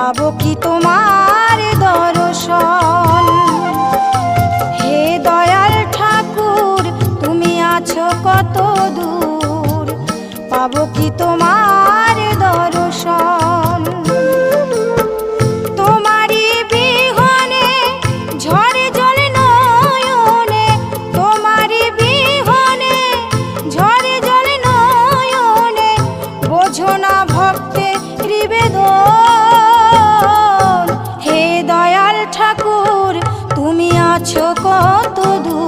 পাবো কি তোমার দর্শন। হে দয়াল ঠাকুর তুমি আছো কত দূর, পাবো কি তোমার দর্শন। তোমারই বিহনে ঝরে জলে নয়নে, তোমারই বিহনে ঝরে জলে নয়নে, বোঝো না ভক্তের নিবেদন। হে দয়াল ঠাকুর তুমি আছো কত দূর।